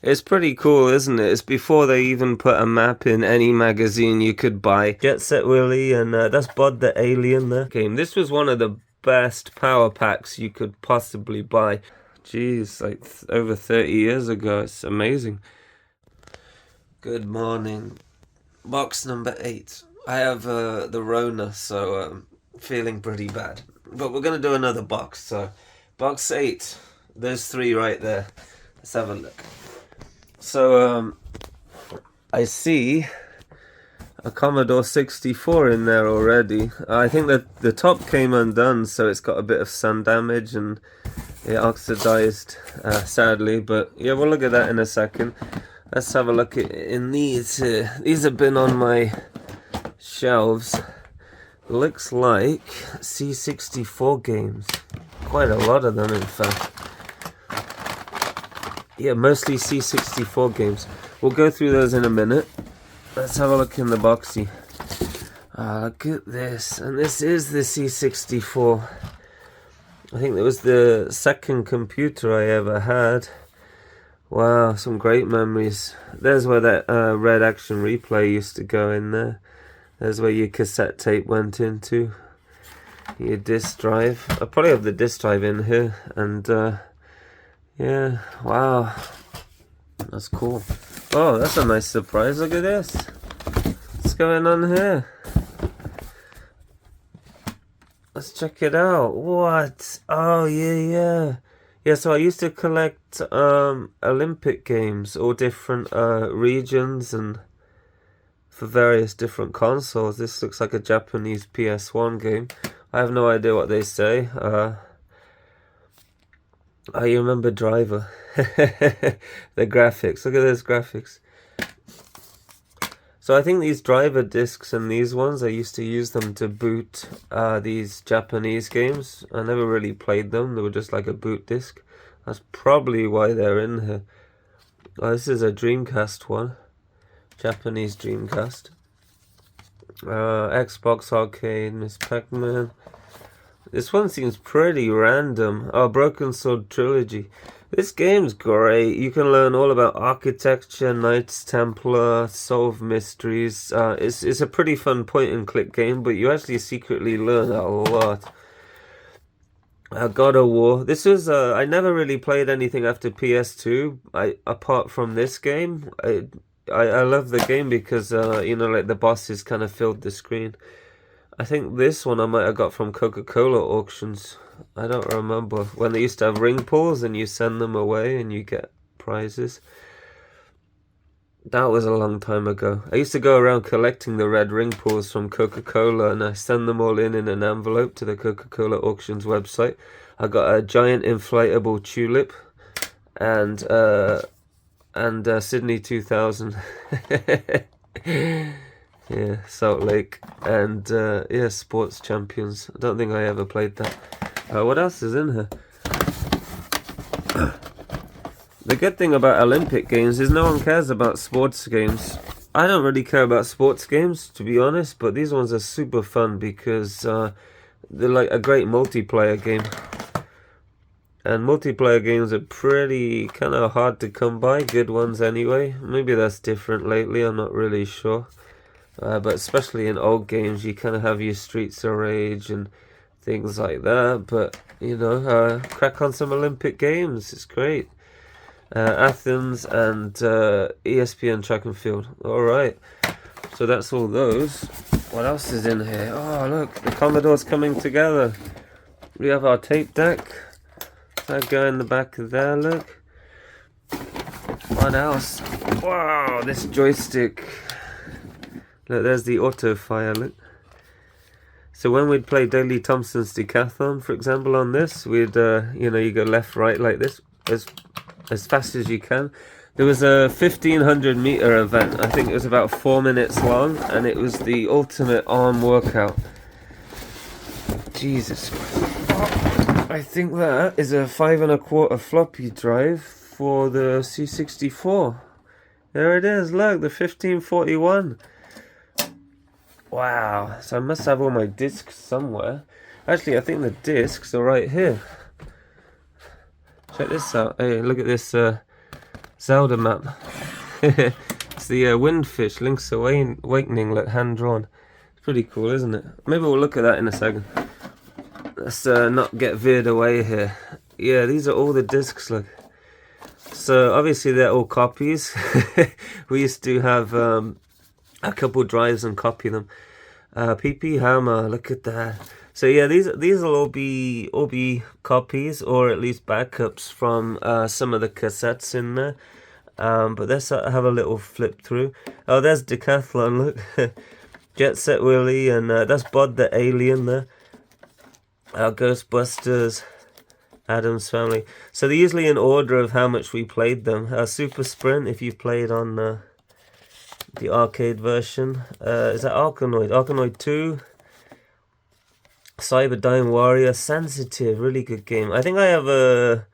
It's pretty cool, isn't it? It's before they even put a map in any magazine you could buy. Jet Set Willy, and that's Bod the Alien there. Game. This was one of the best power packs you could possibly buy. Jeez, like over 30 years ago. It's amazing. Good morning. Box number 8. I have the Rona, so feeling pretty bad. But we're going to do another box. So, box 8. There's 3 right there. Let's have a look. So, I see a Commodore 64 in there already. I think that the top came undone, so it's got a bit of sun damage and it oxidized, sadly. But yeah, we'll look at that in a second. Let's have a look in these. These have been on my shelves. Looks like C64 games. Quite a lot of them, in fact. Yeah, mostly C64 games. We'll go through those in a minute. Let's have a look in the boxy. Look at this. And this is the C64. I think it was the second computer I ever had. Wow, some great memories. There's where that red action replay used to go in there. There's where your cassette tape went into. Your disc drive. I probably have the disc drive in here. And yeah, wow. That's cool. Oh, that's a nice surprise. Look at this. What's going on here? Let's check it out. What? Oh, yeah. Yeah, so I used to collect Olympic games, all different regions and for various different consoles. This looks like a Japanese PS1 game. I have no idea what they say. You remember Driver. The graphics. Look at those graphics. So I think these driver discs and these ones, I used to use them to boot these Japanese games. I never really played them. They were just like a boot disc. That's probably why they're in here. Oh, this is a Dreamcast one. Japanese Dreamcast. Xbox Arcade, Miss Pac-Man. This one seems pretty random. Oh, Broken Sword Trilogy. This game's great. You can learn all about architecture, Knights Templar, solve mysteries. It's a pretty fun point-and-click game, but you actually secretly learn a lot. God of War. This was I never really played anything after PS2. Apart from this game, I love the game because you know, like the bosses kind of filled the screen. I think this one I might have got from Coca-Cola auctions. I don't remember. When they used to have ring pulls and you send them away and you get prizes. That was a long time ago. I used to go around collecting the red ring pulls from Coca-Cola and I send them all in an envelope to the Coca-Cola auctions website. I got a giant inflatable tulip and Sydney 2000. Yeah, Salt Lake, and yeah, Sports Champions. I don't think I ever played that. What else is in here? The good thing about Olympic games is no one cares about sports games. I don't really care about sports games, to be honest, but these ones are super fun because they're like a great multiplayer game. And multiplayer games are pretty kind of hard to come by, good ones anyway. Maybe that's different lately, I'm not really sure. But especially in old games, you kind of have your Streets of Rage and things like that. But, you know, crack on some Olympic games. It's great. Athens and ESPN Track and Field. Alright. So that's all those. What else is in here? Oh, look. The Commodore's coming together. We have our tape deck. That guy in the back there, look. What else? Wow, this joystick. Look, there's the auto fire, look. So when we'd play Daley Thompson's Decathlon, for example, on this, we'd, you know, you go left, right like this, as fast as you can. There was a 1500 meter event. I think it was about 4 minutes long, and it was the ultimate arm workout. Jesus Christ. I think that is a 5 1/4 floppy drive for the C64. There it is, look, the 1541. Wow, so I must have all my discs somewhere. Actually, I think the discs are right here. Check this out. Hey, look at this Zelda map. It's the Windfish, Link's Awakening, like hand-drawn. It's pretty cool, isn't it? Maybe we'll look at that in a second. Let's not get veered away here. Yeah, these are all the discs, look. So, obviously they're all copies. We used to have a couple drives and copy them. PP Hammer, look at that. So yeah, these will all be copies, or at least backups from some of the cassettes in there. But let's have a little flip through. Oh, there's Decathlon, look. Jet Set Willy, and that's Bod the Alien there. Ghostbusters, Addams Family. So they're usually in order of how much we played them. Super Sprint, if you've played on the arcade version. Is that Arkanoid? Arkanoid 2. Cyberdyne Warrior. Sensitive, really good game. I think I have a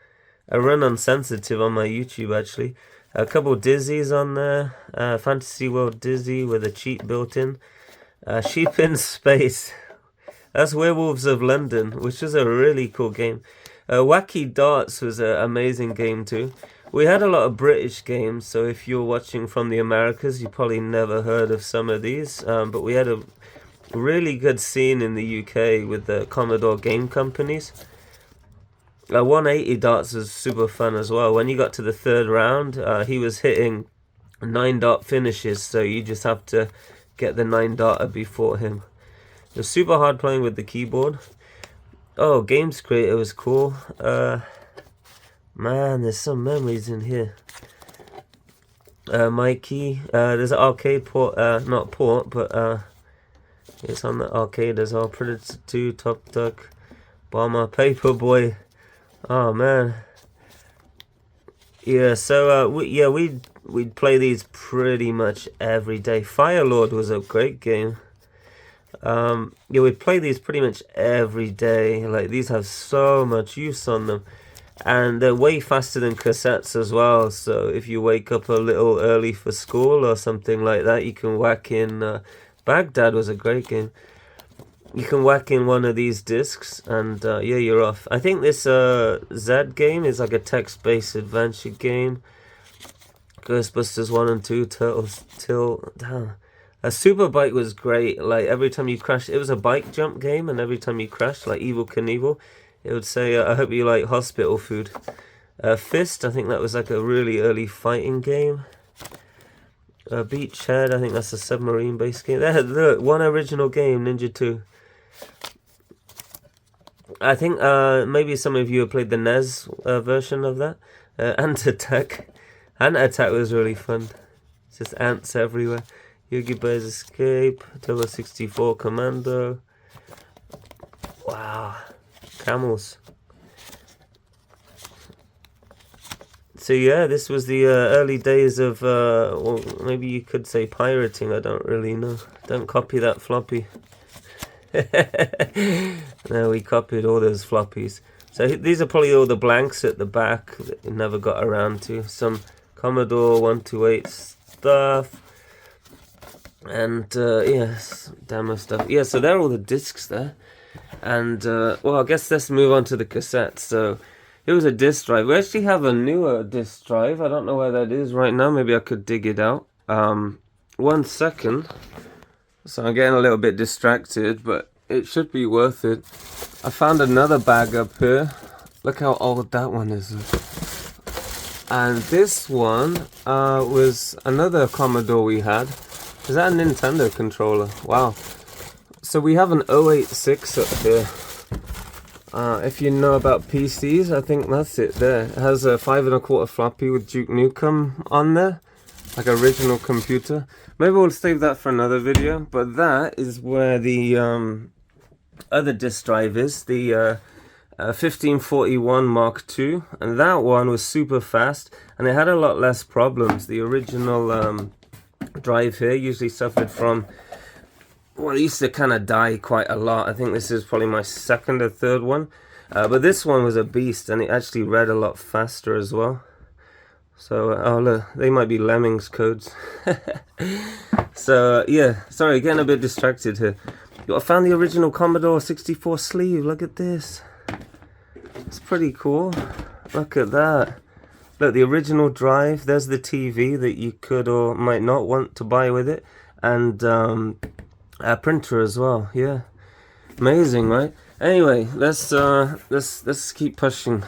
run on Sensitive on my YouTube, actually. A couple Dizzies on there. Fantasy World Dizzy with a cheat built in. Sheep in Space. That's Werewolves of London, which is a really cool game. Wacky Darts was an amazing game too. We had a lot of British games, so if you're watching from the Americas, you probably never heard of some of these. But we had a really good scene in the UK with the Commodore game companies. 180 Darts was super fun as well. When you got to the third round, he was hitting 9-dot finishes, so you just have to get the 9-dotter before him. It was super hard playing with the keyboard. Oh, Games Creator was cool. Man, there's some memories in here. Mikey. There's an arcade port. Not port, but it's on the arcade as well. Predator 2, Top Duck, Bomber, Paperboy. Oh man. Yeah. So we'd play these pretty much every day. Firelord was a great game. Yeah, we'd play these pretty much every day. Like, these have so much use on them, and they're way faster than cassettes as well. So if you wake up a little early for school or something like that, you can whack in Baghdad was a great game. You can whack in one of these discs and yeah, you're off. I think this Z game is like a text-based adventure game. Ghostbusters 1 and 2, Turtles Till Down. Superbike was great. Like, every time you crash, it was a bike jump game, and every time you crashed, like Evil Knievel, it would say, I hope you like hospital food. Fist, I think that was like a really early fighting game. Beachhead, I think that's a submarine-based game. There, look, one original game, Ninja 2. I think maybe some of you have played the NES version of that. Ant Attack. Ant Attack was really fun. It's just ants everywhere. Yogi Bear's Escape, Turbo 64 Commando. Wow, camels. So yeah, this was the early days of, well, maybe you could say pirating, I don't really know. Don't copy that floppy. No, we copied all those floppies. So these are probably all the blanks at the back that you never got around to. Some Commodore 128 stuff. And yes, demo stuff. Yeah, so there are all the discs there. And well, I guess let's move on to the cassette. So it was a disc drive. We actually have a newer disc drive. I don't know where that is right now. Maybe I could dig it out. 1 second. So I'm getting a little bit distracted, but it should be worth it. I found another bag up here. Look how old that one is. And this one was another Commodore we had. Is that a Nintendo controller? Wow. So we have an 086 up here. If you know about PCs, I think that's it there. It has a 5 1/4 floppy with Duke Nukem on there. Like original computer. Maybe we'll save that for another video. But that is where the other disc drive is. The 1541 Mark II. And that one was super fast. And it had a lot less problems. The original drive here usually suffered from, well, it used to kind of die quite a lot. I think this is probably my second or third one, but this one was a beast, and it actually read a lot faster as well. So oh look, they might be Lemmings codes. So yeah, sorry, getting a bit distracted here. I found the original Commodore 64 sleeve. Look at this, it's pretty cool. Look at that. Look, the original drive. There's the TV that you could or might not want to buy with it, and a printer as well. Yeah, amazing, right? Anyway, let's keep pushing.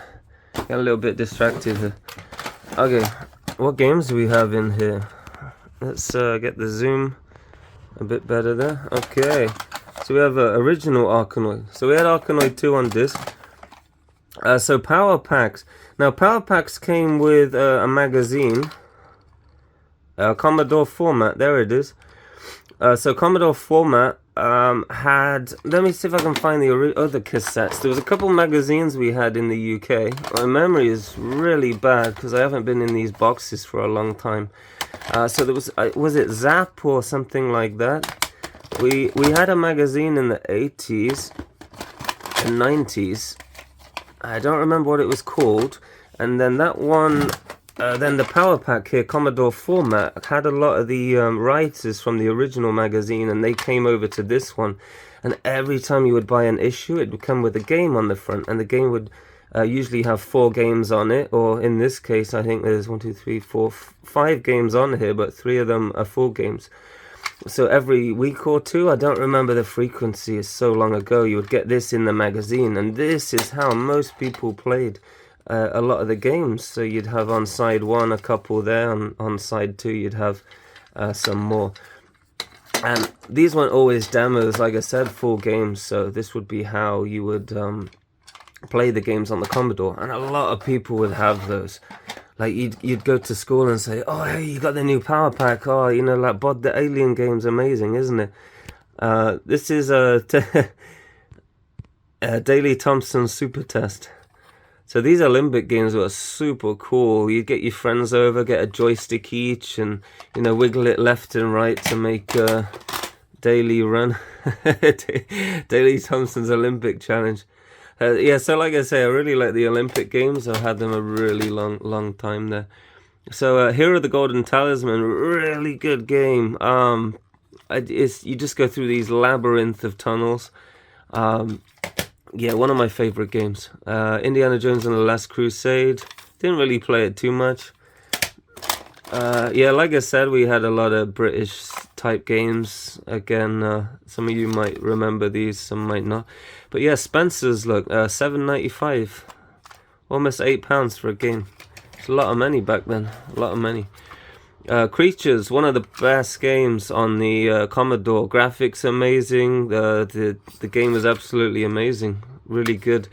Got a little bit distracted here. Okay, what games do we have in here? Let's get the zoom a bit better there. Okay, so we have original Arkanoid. So we had Arkanoid 2 on disc. So Power Packs. Now Power Packs came with a magazine. Commodore format. There it is. So Commodore format had. Let me see if I can find the other cassettes. There was a couple magazines we had in the UK. My memory is really bad because I haven't been in these boxes for a long time. So there was it Zap or something like that? We had a magazine in the 80s and 90s. I don't remember what it was called. And then that one, then the Power Pack here, Commodore format, had a lot of the writers from the original magazine, and they came over to this one. And every time you would buy an issue, it would come with a game on the front, and the game would usually have 4 games on it, or in this case, I think there's 5 games on here, but 3 of them are full games. So every week or 2, I don't remember the frequency, it's so long ago, you would get this in the magazine, and this is how most people played a lot of the games. So you'd have on side 1 a couple there, and on side 2 you'd have some more. And these weren't always demos, like I said, full games, so this would be how you would play the games on the Commodore, and a lot of people would have those. Like you'd go to school and say, "Oh, hey, you got the new Power Pack. Oh, you know, like Bod the Alien game's amazing, isn't it?" This is a Daley Thompson Super Test. So these Olympic games were super cool. You'd get your friends over, get a joystick each, and you know, wiggle it left and right to make Daley run. Daley Thompson's Olympic Challenge. Yeah, so like I say, I really like the Olympic games. I've had them a really long time there. So here are the Golden Talisman. Really good game. You just go through these labyrinth of tunnels. Yeah, one of my favorite games. Indiana Jones and the Last Crusade. Didn't really play it too much. Yeah, like I said, we had a lot of British type games. Again, some of you might remember these, some might not. But yeah, Spencer's, look, $7.95, almost £8 for a game. It's a lot of money back then, a lot of money. Creatures, one of the best games on the Commodore. Graphics amazing. The game was absolutely amazing, really good.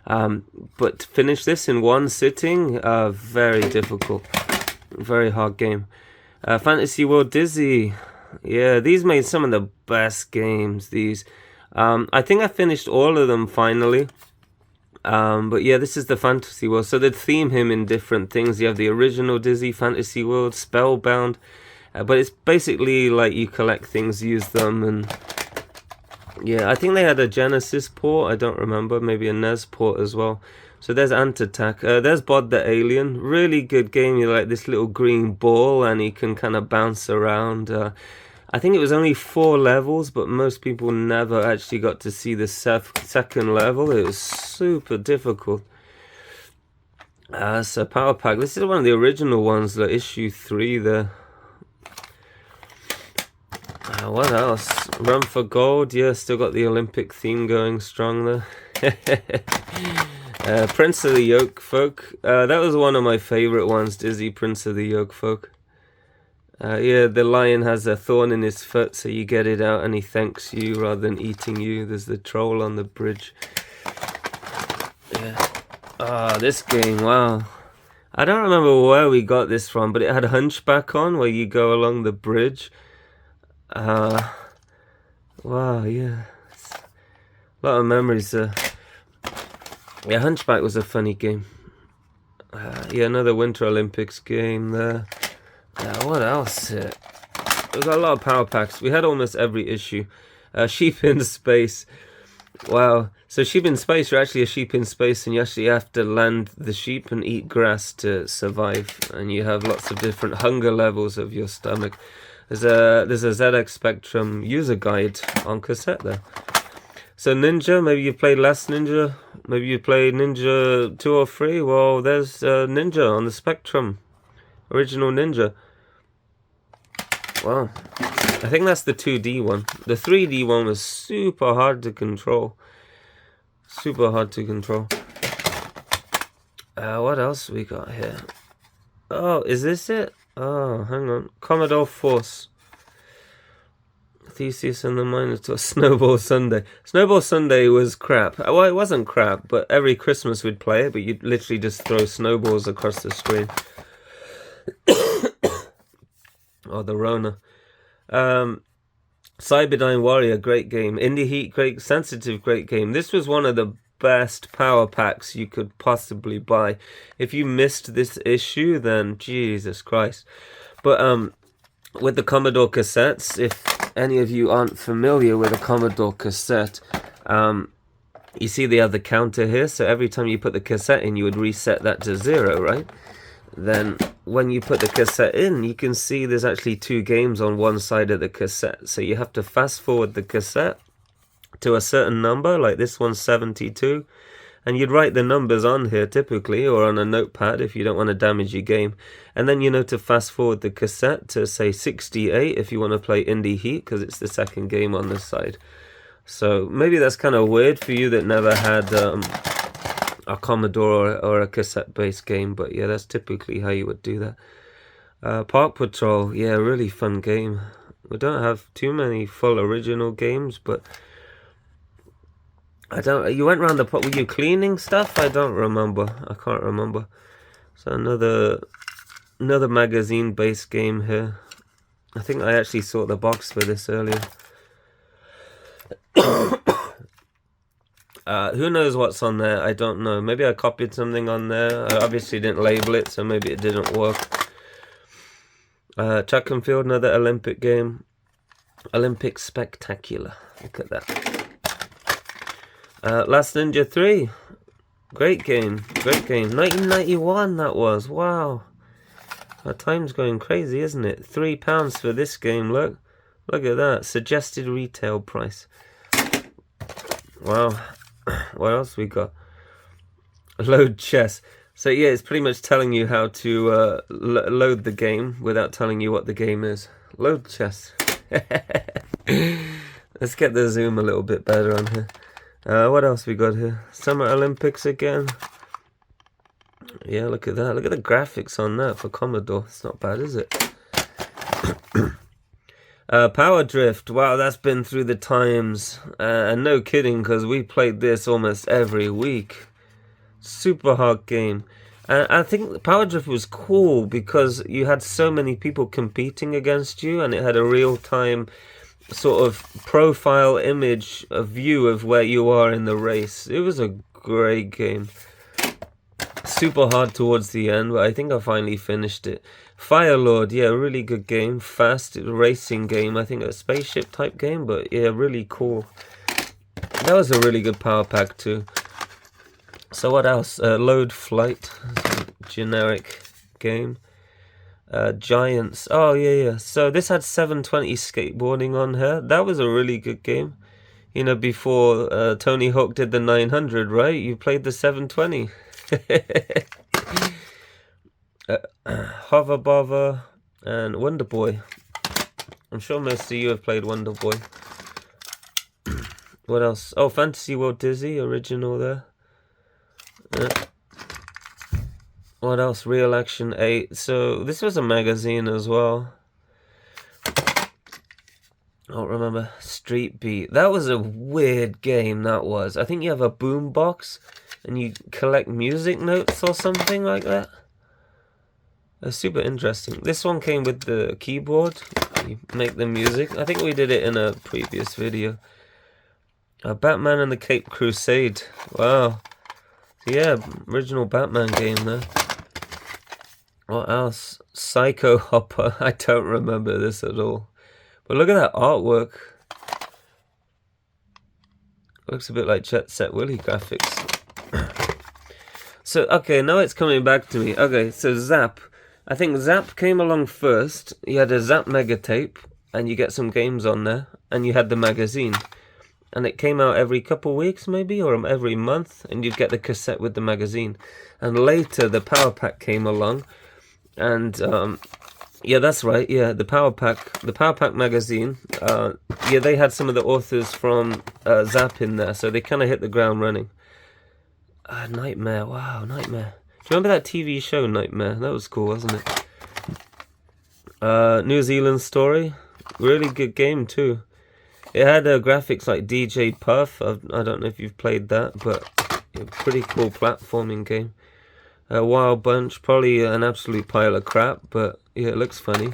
But to finish this in one sitting, very difficult. Very hard game. Fantasy World Dizzy. Yeah, these made some of the best games. These, I think I finished all of them finally. But yeah, this is the Fantasy World. So they'd theme him in different things. You have the original Dizzy, Fantasy World, Spellbound. But it's basically like you collect things, use them, and yeah, I think they had a Genesis port. I don't remember. Maybe a NES port as well. So there's Ant Attack. There's Bod the Alien. Really good game. You're like this little green ball and he can kind of bounce around. I think it was only 4 levels, but most people never actually got to see the second level. It was super difficult. So Power Pack. This is one of the original ones, the issue 3 there. What else? Run for Gold. Yeah, still got the Olympic theme going strong there. Prince of the Yoke Folk. That was one of my favorite ones, Dizzy, Prince of the Yoke Folk. Yeah, the lion has a thorn in his foot, so you get it out and he thanks you rather than eating you. There's the troll on the bridge. Yeah. Ah, this game, wow. I don't remember where we got this from, but it had Hunchback on, where you go along the bridge. Wow, yeah. A lot of memories there. Yeah, Hunchback was a funny game. Yeah, another Winter Olympics game there. What else? We've got a lot of Power Packs. We had almost every issue. Sheep in Space. Wow. So Sheep in Space, you're actually a sheep in space, and you actually have to land the sheep and eat grass to survive. And you have lots of different hunger levels of your stomach. There's a ZX Spectrum user guide on cassette there. So Ninja, maybe you played Last Ninja, maybe you played Ninja 2 or 3. Well, there's Ninja on the Spectrum, original Ninja. Wow, I think that's the 2D one. The 3D one was super hard to control. Super hard to control. What else we got here? Oh, is this it? Oh, hang on. Commodore Force. Theseus and the Minotaur. Snowball Sunday. Snowball Sunday was crap. Well, it wasn't crap, but every Christmas we'd play it, but you'd literally just throw snowballs across the screen. Oh, the Rona. Cyberdyne Warrior, great game. Indie Heat, great. Sensitive, great game. This was one of the best power packs you could possibly buy. If you missed this issue, then Jesus Christ. But with the Commodore cassettes, if any of you aren't familiar with a Commodore cassette, you see they have the counter here, so every time you put the cassette in, you would reset that to 0, right? Then when you put the cassette in, you can see there's actually 2 games on one side of the cassette, so you have to fast forward the cassette to a certain number, like this one's 72, and you'd write the numbers on here typically, or on a notepad if you don't want to damage your game, and then you know to fast forward the cassette to say 68 if you want to play Indie Heat, because it's the second game on this side. So maybe that's kind of weird for you that never had a Commodore or a cassette based game, but yeah, that's typically how you would do that. Park Patrol, yeah, really fun game. We don't have too many full original games, but you went around the park, were you cleaning stuff? I don't remember. I can't remember. So another magazine based game here. I think I actually saw the box for this earlier. Who knows what's on there? I don't know. Maybe I copied something on there. I obviously didn't label it, so maybe it didn't work. Track and field, another Olympic game. Olympic Spectacular. Look at that. Last Ninja 3. Great game. Great game. 1991 that was. Wow. Our time's going crazy, isn't it? £3 for this game, look. Look at that. Suggested retail price. Wow. What else we got? Load chess. So yeah, it's pretty much telling you how to load the game without telling you what the game is. Load chess. Let's get the zoom a little bit better on here. What else we got here? Summer Olympics again. Yeah, look at that. Look at the graphics on that for Commodore. It's not bad, is it? Power Drift. Wow, that's been through the times. And no kidding, because we played this almost every week. Super hard game. And I think Power Drift was cool because you had so many people competing against you, and it had a real-time sort of profile image, a view of where you are in the race. It was a great game. Super hard towards the end, but I think I finally finished it. Fire Lord, yeah, really good game. Fast racing game. I think a spaceship type game, but yeah, really cool. That was a really good power pack too. So what else? Load Flight, generic game. Giants. Oh yeah. So this had 720 skateboarding on here. That was a really good game. You know, before Tony Hawk did the 900, right? You played the 720. Hover Bother and Wonder Boy. I'm sure most of you have played Wonder Boy. What else? Oh, Fantasy World Dizzy, original there. What else? Real Action 8. So this was a magazine as well. I don't remember. Street Beat. That was a weird game, that was. I think you have a boombox and you collect music notes or something like that. That's super interesting. This one came with the keyboard. You make the music. I think we did it in a previous video. Batman and the Cape Crusade. Wow. Yeah, original Batman game there. What else? Psycho Hopper. I don't remember this at all. But look at that artwork. Looks a bit like Jet Set Willy graphics. So, okay, now it's coming back to me. Okay, so Zap. I think Zap came along first. You had a Zap Mega Tape, and you get some games on there, and you had the magazine. and it came out every couple weeks maybe, or every month, and you'd get the cassette with the magazine. And later the Power Pack came along, and yeah, that's right, yeah, the Power Pack magazine, yeah, they had some of the authors from Zap in there, so they kind of hit the ground running. Nightmare, wow, Nightmare. Do you remember that TV show, Nightmare? That was cool, wasn't it? New Zealand Story, really good game too. It had graphics like DJ Puff. I don't know if you've played that, but a pretty cool platforming game. Wild Bunch, probably an absolute pile of crap, but yeah, it looks funny.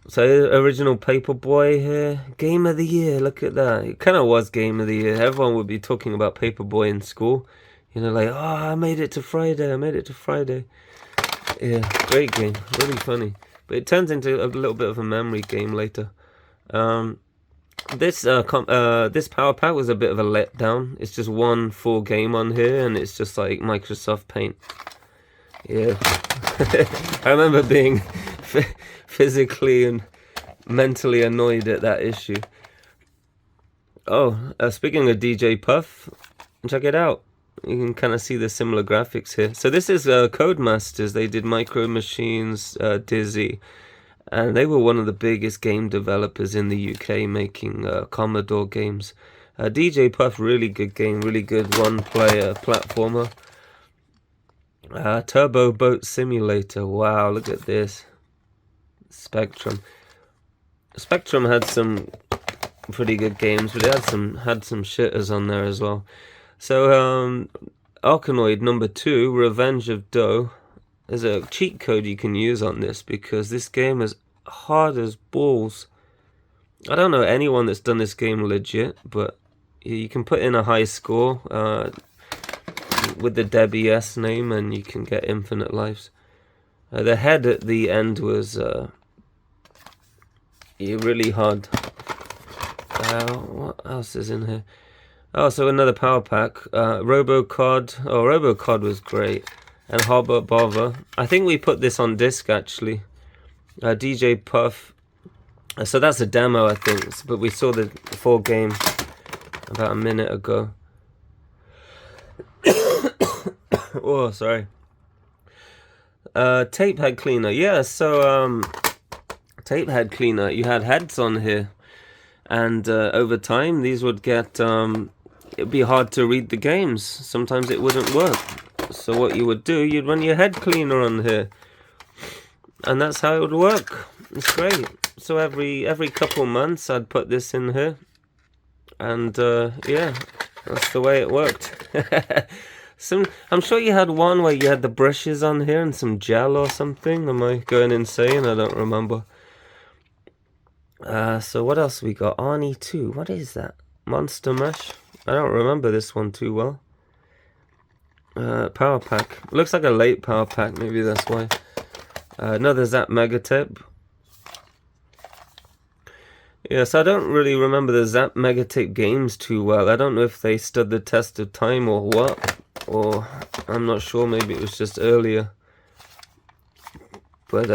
So original Paperboy here, Game of the Year. Look at that. It kind of was Game of the Year. Everyone would be talking about Paperboy in school. You know, like, oh, I made it to Friday. I made it to Friday. Yeah, great game. Really funny. But it turns into a little bit of a memory game later. This Power Pack was a bit of a letdown. It's just one full game on here, and it's just like Microsoft Paint. Yeah. I remember being physically and mentally annoyed at that issue. Oh, speaking of DJ Puff, check it out. You can kind of see the similar graphics here. So this is Codemasters. They did Micro Machines, Dizzy, and they were one of the biggest game developers in the UK making Commodore games. DJ Puff, really good game, really good one-player platformer. Turbo Boat Simulator, wow, look at this. Spectrum had some pretty good games, but it had some shitters on there as well. So Arkanoid number 2, Revenge of Doe. There's a cheat code you can use on this, because this game is hard as balls. I don't know anyone that's done this game legit, but you can put in a high score with the Debbie S name, and you can get infinite lives. The head at the end was really hard. What else is in here? Oh, so another Power Pack. Robocod. Oh, Robocod was great. And Hobber Bother. I think we put this on disc, actually. DJ Puff. So that's a demo, I think. But we saw the full game about a minute ago. Oh, sorry. Tape head cleaner. Yeah, so tape head cleaner. You had heads on here. And over time, these would get... it'd be hard to read the games. Sometimes it wouldn't work. So what you would do, you'd run your head cleaner on here. And that's how it would work. It's great. So every couple months, I'd put this in here. And yeah, that's the way it worked. I'm sure you had one where you had the brushes on here and some gel or something. Am I going insane? I don't remember. So what else we got? Arnie 2. What is that? Monster Mash? I don't remember this one too well. Power Pack. Looks like a late Power Pack. Maybe that's why. Another Zap Megatape. Yes, I don't really remember the Zap Megatape games too well. I don't know if they stood the test of time or what. Or I'm not sure. Maybe it was just earlier. But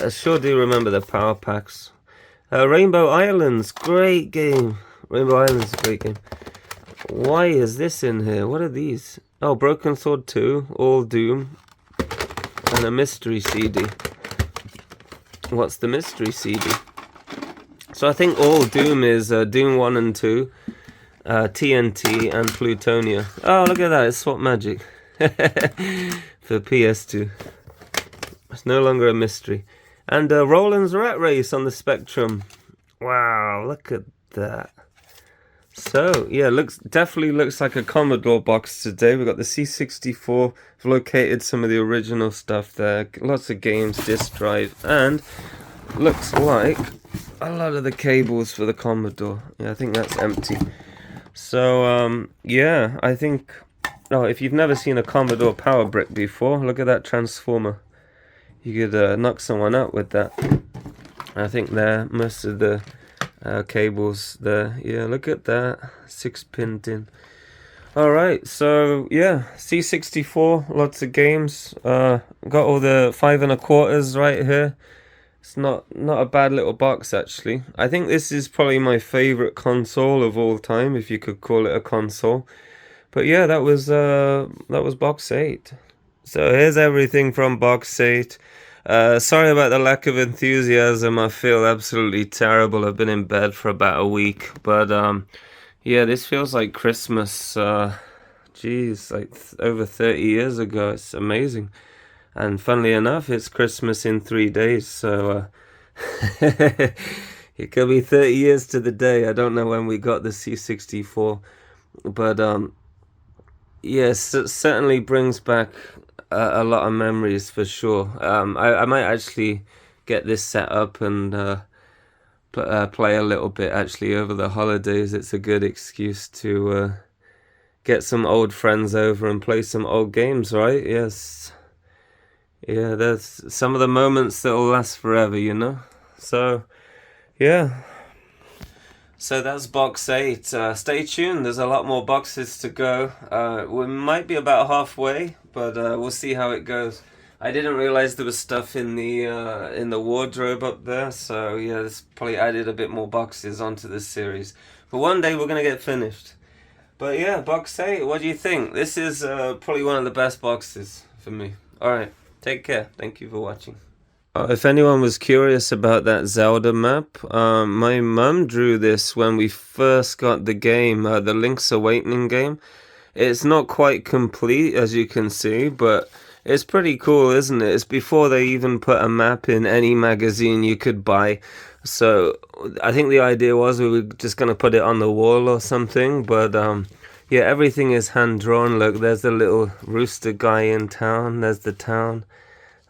I sure do remember the Power Packs. Rainbow Islands, great game. Rainbow Islands is a great game. Why is this in here? What are these? Oh, Broken Sword 2, All Doom, and a mystery CD. What's the mystery CD? So I think All Doom is Doom 1 and 2, TNT, and Plutonia. Oh, look at that, it's Swap Magic for PS2. It's no longer a mystery. And Roland's Rat Race on the Spectrum. Wow, look at that. So, yeah, definitely looks like a Commodore box today. We've got the C64. We've located some of the original stuff there. Lots of games, disc drive, and looks like a lot of the cables for the Commodore. Yeah, I think that's empty. So, yeah, I think... Oh, if you've never seen a Commodore power brick before, look at that transformer. You could knock someone out with that. I think there, most of the cables there. Yeah, look at that. 6-pin in. Alright, so yeah, C64, lots of games. Got all the 5 1/4s right here. It's not a bad little box, actually. I think this is probably my favorite console of all time, if you could call it a console. But yeah, that was box 8. So here's everything from box 8. Sorry about the lack of enthusiasm. I feel absolutely terrible. I've been in bed for about a week, but yeah, this feels like Christmas. Geez, like over 30 years ago. It's amazing. And funnily enough, it's Christmas in 3 days, so it could be 30 years to the day. I don't know when we got the C64, but yes, it certainly brings back a lot of memories for sure. I might actually get this set up and play a little bit actually over the holidays. It's a good excuse to get some old friends over and play some old games, right? Yes. Yeah, there's some of the moments that'll last forever, you know? So, yeah. So that's box 8. Stay tuned, there's a lot more boxes to go. We might be about halfway, but we'll see how it goes. I didn't realize there was stuff in the wardrobe up there, so yeah, this probably added a bit more boxes onto this series. But one day we're gonna get finished. But yeah, box 8, what do you think? This is probably one of the best boxes for me. Alright, take care. Thank you for watching. If anyone was curious about that Zelda map, my mum drew this when we first got the game, the Link's Awakening game. It's not quite complete, as you can see, but it's pretty cool, isn't it? It's before they even put a map in any magazine you could buy. So I think the idea was we were just going to put it on the wall or something, but yeah, everything is hand-drawn. Look, there's the little rooster guy in town, there's the town.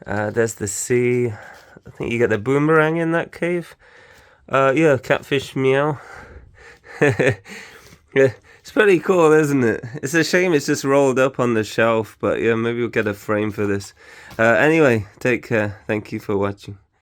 There's the sea. I think you get the boomerang in that cave. Yeah, catfish meow. Yeah, it's pretty cool, isn't it? It's a shame it's just rolled up on the shelf, but yeah, maybe we'll get a frame for this. Anyway, take care. Thank you for watching.